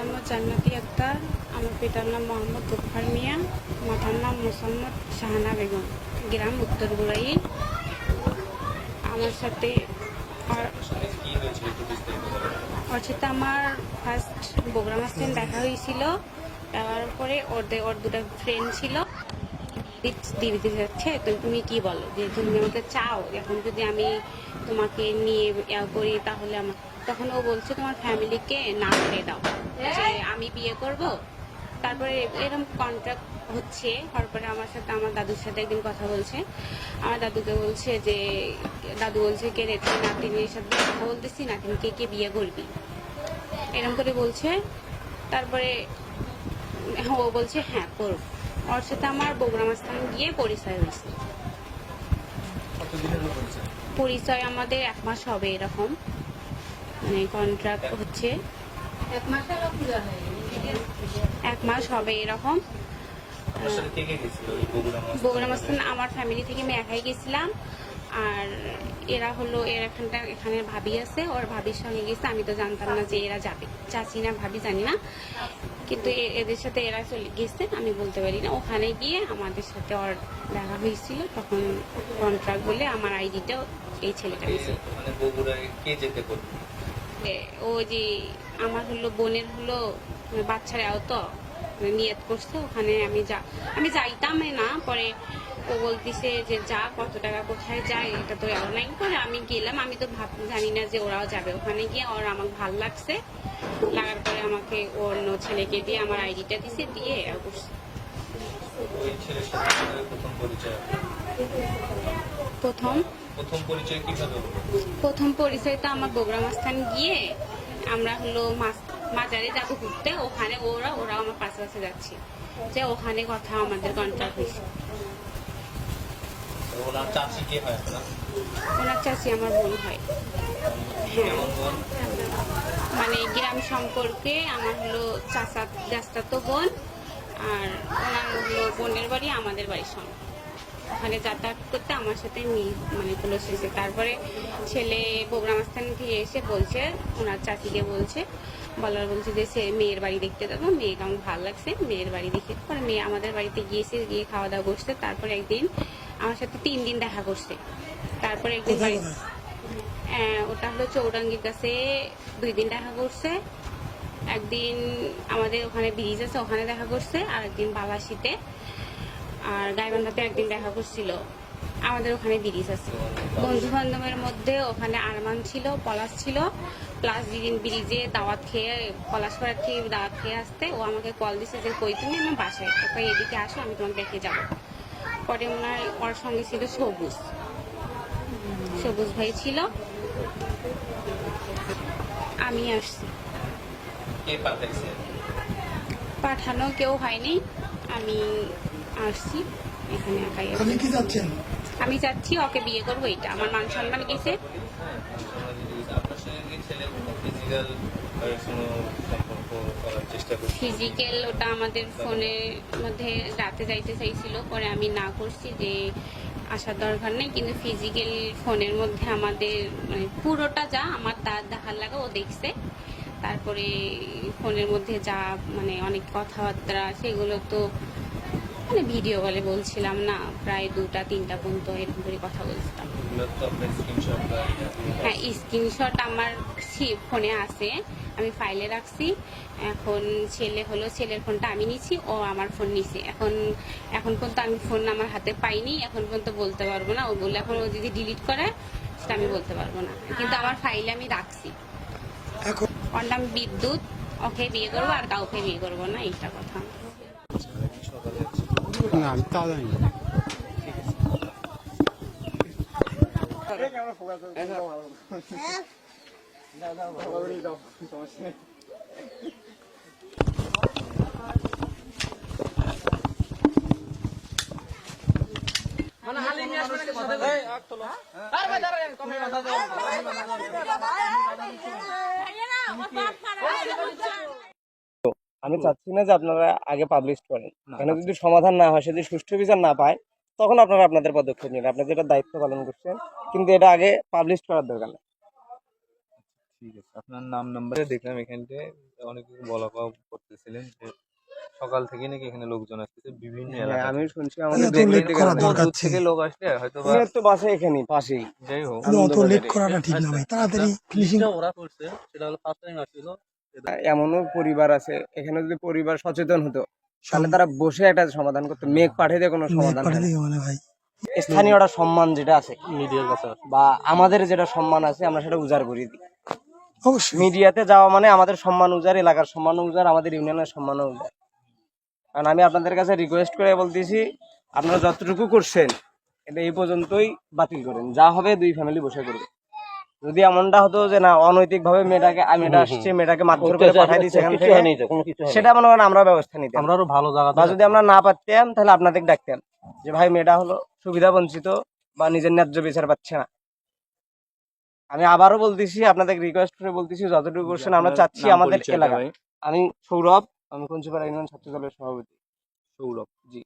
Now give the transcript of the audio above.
মোসাম্মদ জান্নাতি আক্তার, আমার পিতার নাম মোহাম্মদ গফফার মিয়া, মাতার নাম মোসাম্মদ শাহানা বেগম, গ্রাম উত্তর বুড়াইল। আমার সাথে ওর সাথে আমার ফার্স্ট বগুড়া মাস্টার দেখা হয়েছিল। দেওয়ার পরে ওর দুটো ফ্রেন্ড ছিল, দিতে যাচ্ছে। তো তুমি কি বলো যে তুমি আমাকে চাও, এখন যদি আমি তোমাকে নিয়ে করি তাহলে আমার, তখন ও বলছে তোমার ফ্যামিলিকে না করে দাও যে আমি বিয়ে করব। তারপরে এরকম কন্ট্রাক্ট হচ্ছে। তারপরে আমার সাথে আমার দাদুর সাথে একদিন কথা বলছে। আমার দাদুকে বলছে যে, দাদু বলছে কে রে তুই নাতিনের সাথে কথা বলতেছি, নাতিনকে কে বিয়ে করবি, এরকম করে বলছে। তারপরে ও বলছে হ্যাঁ করব। ওর সাথে আমার বগুড়া মাস্তান গিয়ে পরিচয় হয়েছে। পরিচয় আমাদের 1 মাস হবে এরকম, মানে কন্ট্রাক্ট হচ্ছে 1 মাস হবে এরকম। বগুড়া মাস্তান আমার ফ্যামিলি থেকে আমি একাই গেছিলাম। আর এরা হলো এখানে ভাবি আছে, ওর ভাবির সঙ্গে গেছে। আমি তো জানতাম না যে এরা যাবে, চাচি না ভাবি জানি না, কিন্তু এদের সাথে এরা চলে গেছে, আমি বলতে পারি না। ওখানে গিয়ে আমাদের সাথে ওর দেখা হয়েছিল, তখন কন্ট্রাক্ট বলে আমার আইডিটাও এই ছেলেটা গেছে। ও যে আমার হলো বোনের হলো বাচ্চারাও তো নিয়ত করছে ওখানে আমি যাইতাম না। পরে ও বলতেছে যে যা, কত টাকা কোথায় যায় এটা তো অনলাইন করে। আমি গেলাম, আমি তো জানি না যে ওরাও যাবে। ওখানে গিয়ে ওর আমার ভাল লাগছে, লাগার পরে আমাকে অন্য ছেলেকে দিয়ে আমার আইডিটা দিছে, দিয়ে প্রথম পরিচয় তো আমার বগুড়া মাস্তান গিয়ে আমরা হলো মাজারে যাবো ঘুরতে। ওখানে ওরা আমার পাশে পাশে যাচ্ছে, যে ওখানে কথা আমাদের কন্ট্রাক্ট হয়েছে। ওনার চাচি আমার বোন হয়। হ্যাঁ, মানে গ্রাম সম্পর্কে আমার হলো চাচাতো বোন, আর ওনার হলো বোনের বাড়ি আমাদের বাড়ির সঙ্গে। ওখানে যাতায়াত করতে আমার সাথে মানে ক্লোজ হয়েছে। তারপরে ছেলে বগুড়া মাস্তান থেকে এসে বলছে, ওনার চাচিকে বলছে, বলছে যে সে মেয়ের বাড়ি দেখতে যাবো, মেয়েকে আমার ভালো লাগছে, মেয়ের বাড়ি দেখে। পরে মেয়ে আমাদের বাড়িতে গিয়েছে, গিয়ে খাওয়া দাওয়া করছে। তারপরে একদিন আমার সাথে 3 দিন দেখা করছে। তারপরে একদিন ওটা হলো চৌরাঙ্গির কাছে 2 দিন দেখা করছে। একদিন আমাদের ওখানে ব্রিজ আছে, ওখানে দেখা করছে। আর একদিন বালাসিতে আর গাইবান্ধাতে একদিন দেখা করছিল। আমাদের ওখানে ব্রিজ আছে। বন্ধু বান্ধবের মধ্যে ওখানে আরমান ছিল, পলাশ ছিল। প্লাস যেদিন ব্রিজে দাওয়াত খেয়ে, পলাশপাড়ার থেকে দাওয়াত খেয়ে আসতে, ও আমাকে কল দিছে যে কই তুমি, আমার বাসায়, ওখানে এদিকে আসো, আমি তোমাকে দেখে যাবো। পরে ওর সঙ্গে ছিল সবুজ ভাই ছিল। আমি আসছি, পাঠানো কেউ হয়নি, আমি আসছি এখানে একাই। আমি চাচ্ছি ওকে বিয়ে করবো, এটা আমার মান সম্মান গেছে। ফিজিক্যাল ওটা আমাদের ফোনের মধ্যে রাতে যাইতে চাইছিল, পরে আমি না করছি যে আসার দরকার নেই। কিন্তু ফিজিক্যাল ফোনের মধ্যে আমাদের মানে পুরোটা যা আমার তার দেখার লাগা ও দেখছে। তারপরে ফোনের মধ্যে যা মানে অনেক কথাবার্তা, সেগুলো তো মানে ভিডিও কলে বলছিলাম না, প্রায় 2টা-3টা পর্যন্ত এরকম করে কথা বলছিলাম। হ্যাঁ, স্ক্রিনশট আমার ফোনে আছে, আমি ফাইলে রাখছি। এখন ছেলের ফোনটা আমি নিছি, ও আমার ফোন নিছে। এখন পর্যন্ত আমি ফোন আমার হাতে পাইনি, এখন পর্যন্ত বলতে পারবো না। ও বললে এখন ও যদি ডিলিট করে সেটা আমি বলতে পারবো না, কিন্তু আমার ফাইলে আমি রাখছি। ওর নাম বিদ্যুৎ। ওকে বিয়ে করবো, আর কাউকে বিয়ে করবো না, এইটা কথা। না আমি তা জানি না। আমি চাচ্ছি না যে আপনারা আগে পাবলিশ করেন, এখানে যদি সমাধান না হয়, যদি সুষ্ঠু বিচার না পায়, তখন আপনারা আপনাদের পদক্ষেপ নিন, আপনাদের যেটা দায়িত্ব পালন করছেন, কিন্তু এটা আগে পাবলিশ করার দরকার নেই। ঠিক আছে, আপনার নাম নাম্বারে দেখলাম এখানতে অনেক কিছু বলা কওয়া করতেছিলেন যে সকাল থেকে নাকি এখানে লোকজন আসতেছে বিভিন্ন হ্যাঁ এলাকা আমি থেকে। শুনছি এত আমাদের লেট দেখলেই করা কারণে দরকার দূর থেকে লোক আসলে হয়তো বা তো বাসে এখানেই পাশেই যাই হোক কিন্তু অত লেট আনন্দবাজারে। করাটা ঠিক না ভাই, তাড়াতাড়ি ফিনিশিং। ওরা করছে সেটা হলো ফার্স্ট টাইম আসছিল। এমনও পরিবার আছে এখানে, যদি পরিবার সচেতন হতো তাহলে তারা বসে একটা সমাধান করতো, মেঘ পাঠিয়ে দিয়ে কোনো সমাধান হয় না। মানে ভাই স্থানীয় একটা সম্মান যেটা আছে মিডিয়ার কাছে বা আমাদের যেটা সম্মান আছে আমরা সেটা উজাড় করে দিই। অবশ্যই মিডিয়াতে যাওয়া মানে আমাদের সম্মান উজাড়, এলাকার সম্মান উজাড়, আমাদের ইউনিয়নের সম্মান উজাড়। কারণ আমি আপনাদের কাছে রিকোয়েস্ট করে বলতেছি, আপনারা যতটুকু করছেন এটা এই পর্যন্তই বাতিল করেন, যা হবে দুই ফ্যামিলি বসে করবে। যদি এমনটা হতো যে না অনৈতিক ভাবে মেয়েটা আসছে, মেয়েটাকে মারধর করে পাঠাই দিচ্ছে এখান থেকে, সেটা মনে করেন আমরা ব্যবস্থা নিতাম। আমরা আরো ভালো জায়গা বা যদি আমরা না পারতাম তাহলে আপনাদের ডাকতাম যে ভাই মেয়েটা হলো সুবিধা বঞ্চিত বা নিজের ন্যায্য বিচার পাচ্ছে না। আমি আবারও বলতেছি, আপনাদের রিকোয়েস্ট করে বলতেছি, যতটুকু করছেন আমরা চাচ্ছি আমাদের এলাকায়। আমি সৌরভ, আমি কঞ্চিপাড়া ইউনিয়ন ছাত্র দলের সভাপতি। সৌরভ। জি।